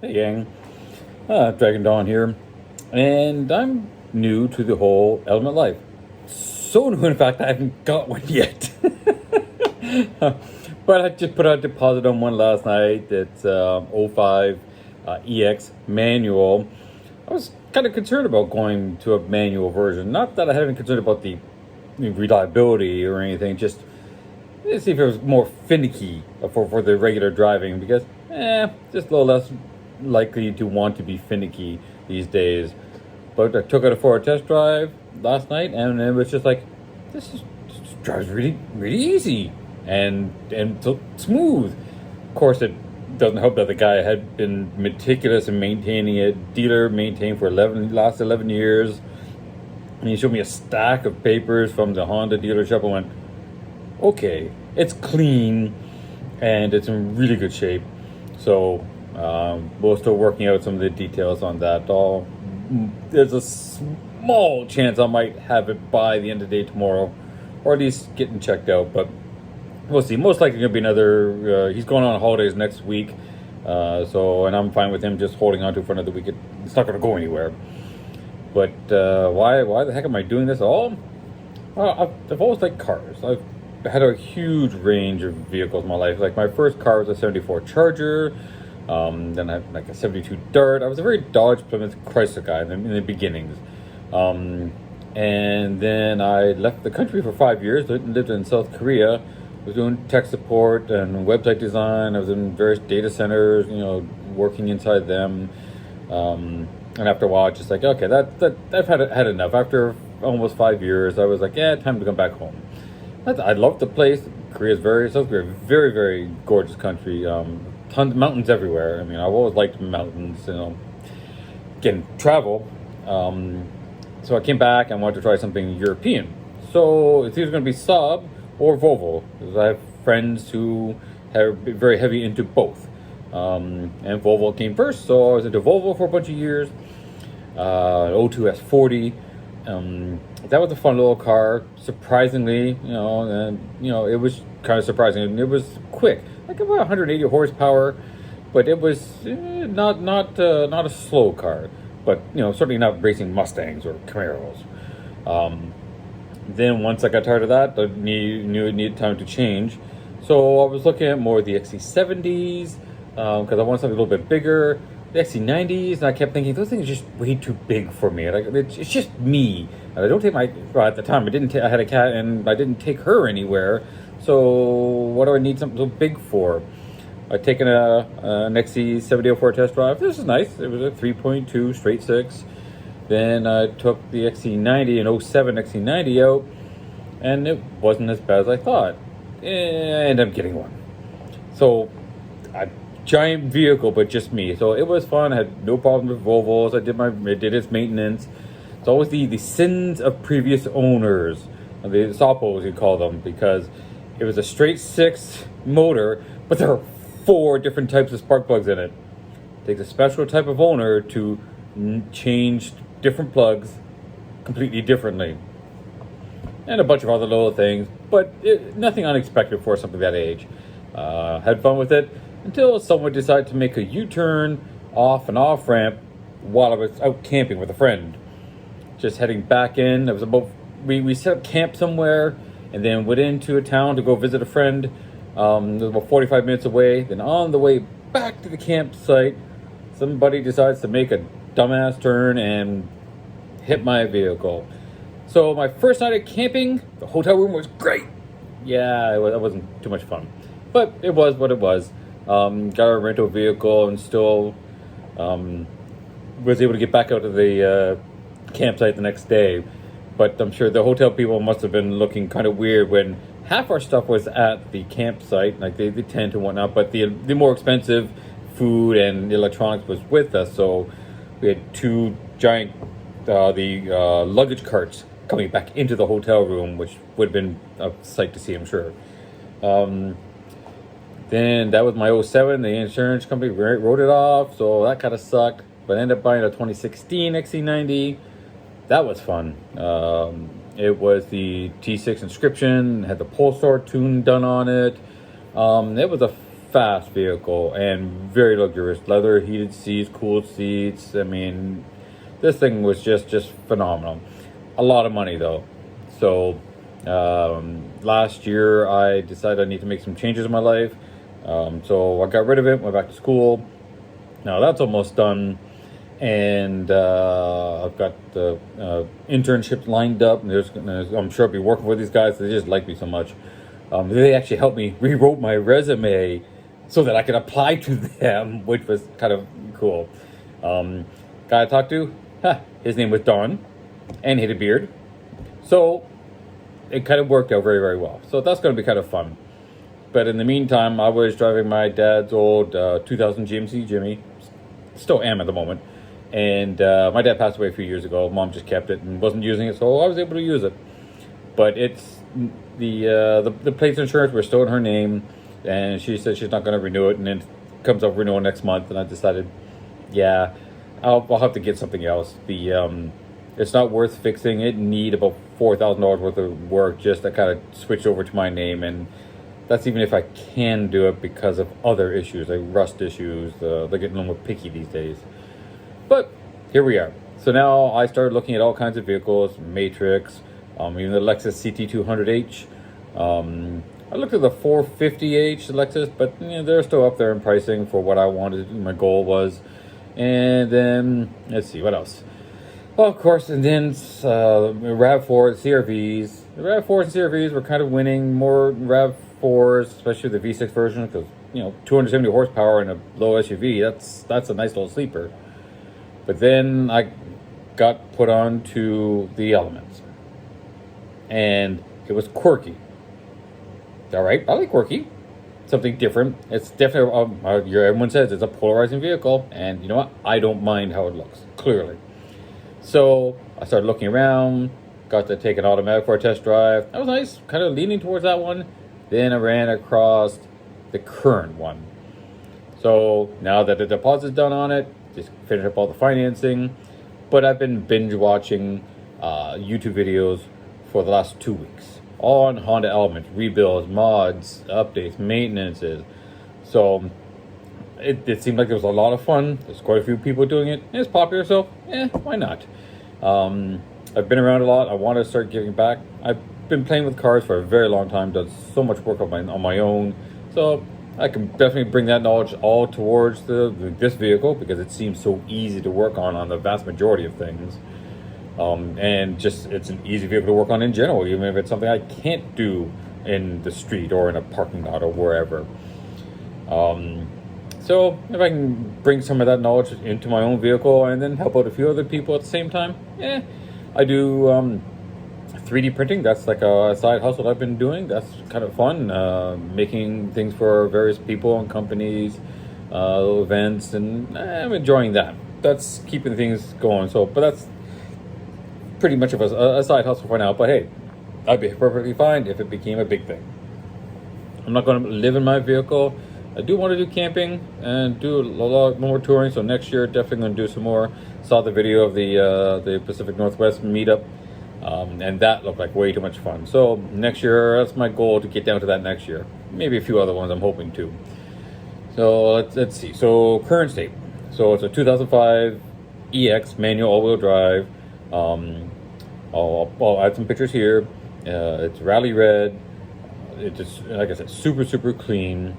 Hey gang, Dragon Dawn here, and I'm new to the whole Element Life. So new, in fact, I haven't got one yet. But I just put a deposit on one last night. It's '05 EX manual. I was kind of concerned about going to a manual version. Not that I haven't concerned about the reliability or anything, just to see if it was more finicky for the regular driving, because just a little less likely to want to be finicky these days. But I took it for a test drive last night, and it was just like, this drives really really easy and so smooth. Of course, it doesn't help that the guy had been meticulous in maintaining it. Dealer maintained for last 11 years. And he showed me a stack of papers from the Honda dealership. I went, okay, it's clean and it's in really good shape. So we're still working out some of the details on that. There's a small chance I might have it by the end of the day tomorrow, or at least getting checked out. But we'll see. Most likely going to be another. He's going on holidays next week, and I'm fine with him just holding on to it for another week. It's not going to go anywhere. But why the heck am I doing this all? I've always liked cars. I've had a huge range of vehicles in my life. Like, my first car was a '74 Charger. Then I had like a '72 Dart. I was a very Dodge Plymouth Chrysler guy in the beginnings. And then I left the country for 5 years. I lived in South Korea. I was doing tech support and website design. I was in various data centers, working inside them. And after a while, just like, okay, that I've had enough. After almost 5 years, I was like, yeah, time to come back home. I love the place. South Korea, very, very gorgeous country. Tons of mountains everywhere. I mean, I've always liked mountains, again, travel. So I came back and wanted to try something European. So it's either going to be Saab or Volvo, because I have friends who are very heavy into both. And Volvo came first, so I was into Volvo for a bunch of years. 02 S40. That was a fun little car. Surprisingly, it was kind of surprising. It was quick, like about 180 horsepower, but it was not a slow car. But certainly not racing Mustangs or Camaros. Then once I got tired of that, I knew it needed time to change. So I was looking at more of the XC70s, because I wanted something a little bit bigger. The XC90s, and I kept thinking, those things are just way too big for me. It's just me. And I don't take at the time, I had a cat, and I didn't take her anywhere. So what do I need something so big for? I'd taken an XC70 for a test drive. This is nice. It was a 3.2 straight six. Then I took the XC90, an '07 XC90 out, and it wasn't as bad as I thought. I ended up getting one. So, a giant vehicle, but just me. So it was fun. I had no problem with Volvos. I did its maintenance. It's always the sins of previous owners, the SOPOs you call them, because it was a straight six motor, but there are 4 different types of spark plugs in it. It takes a special type of owner to change different plugs completely differently, and a bunch of other little things, but nothing unexpected for something that age. Had fun with it until someone decided to make a U-turn off an off-ramp while I was out camping with a friend. Just heading back in. It was we set up camp somewhere and then went into a town to go visit a friend. It was about 45 minutes away. Then on the way back to the campsite, somebody decides to make a dumbass turn and hit my vehicle. So my first night at camping, the hotel room was great. Yeah, it wasn't too much fun, but it was what it was. Got a rental vehicle and still was able to get back out to the campsite the next day. But I'm sure the hotel people must have been looking kind of weird when half our stuff was at the campsite, like the tent and whatnot, but the more expensive food and electronics was with us. So we had 2 giant luggage carts coming back into the hotel room, which would have been a sight to see, I'm sure. Then that was my '07. The insurance company wrote it off, so that kind of sucked. But I ended up buying a 2016 XC90. That was fun. It was the T6 inscription, had the Polestar tune done on it. It was a fast vehicle and very luxurious. Leather heated seats, cooled seats. I mean, this thing was just phenomenal. A lot of money though. So last year I decided I need to make some changes in my life. So I got rid of it, went back to school. Now that's almost done. And I've got the internships lined up. And I'm sure I'll be working with these guys. They just like me so much. They actually helped me rewrote my resume so that I could apply to them, which was kind of cool. Guy I talked to, his name was Don, and he had a beard. So it kind of worked out very, very well. So that's going to be kind of fun. But in the meantime, I was driving my dad's old 2000 GMC Jimmy. Still am at the moment. And my dad passed away a few years ago. Mom just kept it and wasn't using it, so I was able to use it. But it's the plates insurance were still in her name, and she said she's not going to renew it, and then it comes up renewal next month. And I decided, yeah, I'll have to get something else. It's not worth fixing. It need about $4,000 worth of work just to kind of switch over to my name, and that's even if I can do it because of other issues like rust issues. They're getting a little more picky these days. But here we are. So now I started looking at all kinds of vehicles, Matrix, even the Lexus CT200H. I looked at the 450H Lexus, but they're still up there in pricing for what I wanted, my goal was. And then, let's see, what else? Well, of course, and then RAV4, CRVs. The RAV4s and CRVs were kind of winning more RAV4s, especially the V6 version, because, 270 horsepower in a low SUV, that's a nice little sleeper. But then I got put on to the Elements. And it was quirky. All right, I like quirky. Something different. It's definitely, everyone says it's a polarizing vehicle. And you know what? I don't mind how it looks, clearly. So I started looking around, got to take an automatic for a test drive. That was nice, kind of leaning towards that one. Then I ran across the current one. So now that the deposit's done on it, just finish up all the financing. But I've been binge watching YouTube videos for the last 2 weeks. All on Honda Elements, rebuilds, mods, updates, maintenances. So it seemed like there was a lot of fun. There's quite a few people doing it. It's popular, so why not? I've been around a lot. I want to start giving back. I've been playing with cars for a very long time. Done so much work on my own. So I can definitely bring that knowledge all towards this vehicle because it seems so easy to work on the vast majority of things. And just it's an easy vehicle to work on in general, even if it's something I can't do in the street or in a parking lot or wherever. So if I can bring some of that knowledge into my own vehicle and then help out a few other people at the same time, I do 3D printing. That's like a side hustle I've been doing. That's kind of fun, making things for various people and companies, little events, and I'm enjoying that. That's keeping things going. So, but that's pretty much of a side hustle for now. But hey, I'd be perfectly fine if it became a big thing. I'm not going to live in my vehicle. I do want to do camping and do a lot more touring. So next year, definitely going to do some more. Saw the video of the Pacific Northwest meetup. And that looked like way too much fun. So next year, that's my goal, to get down to that next year. Maybe a few other ones I'm hoping to. So let's see. So current state. So it's a 2005 EX manual all-wheel drive. I'll add some pictures here. It's rally red. It's just, like I said, super clean.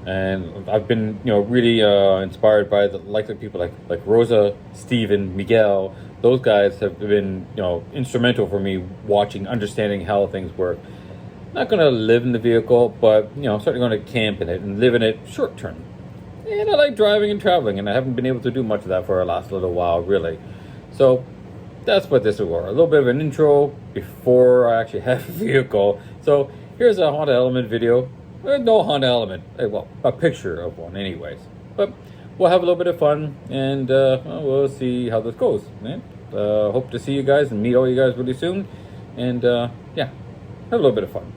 And I've been, really inspired by the likes of people like Rosa, Steven, Miguel. Those guys have been, instrumental for me watching, understanding how things work. Not going to live in the vehicle, but, certainly going to camp in it and live in it short term. And I like driving and traveling, and I haven't been able to do much of that for the last little while, really. So that's what this will be. A little bit of an intro before I actually have a vehicle. So here's a Honda Element video. No Honda Element. Well, a picture of one anyways. But we'll have a little bit of fun, and we'll see how this goes. Man. Hope to see you guys and meet all you guys really soon. And have a little bit of fun.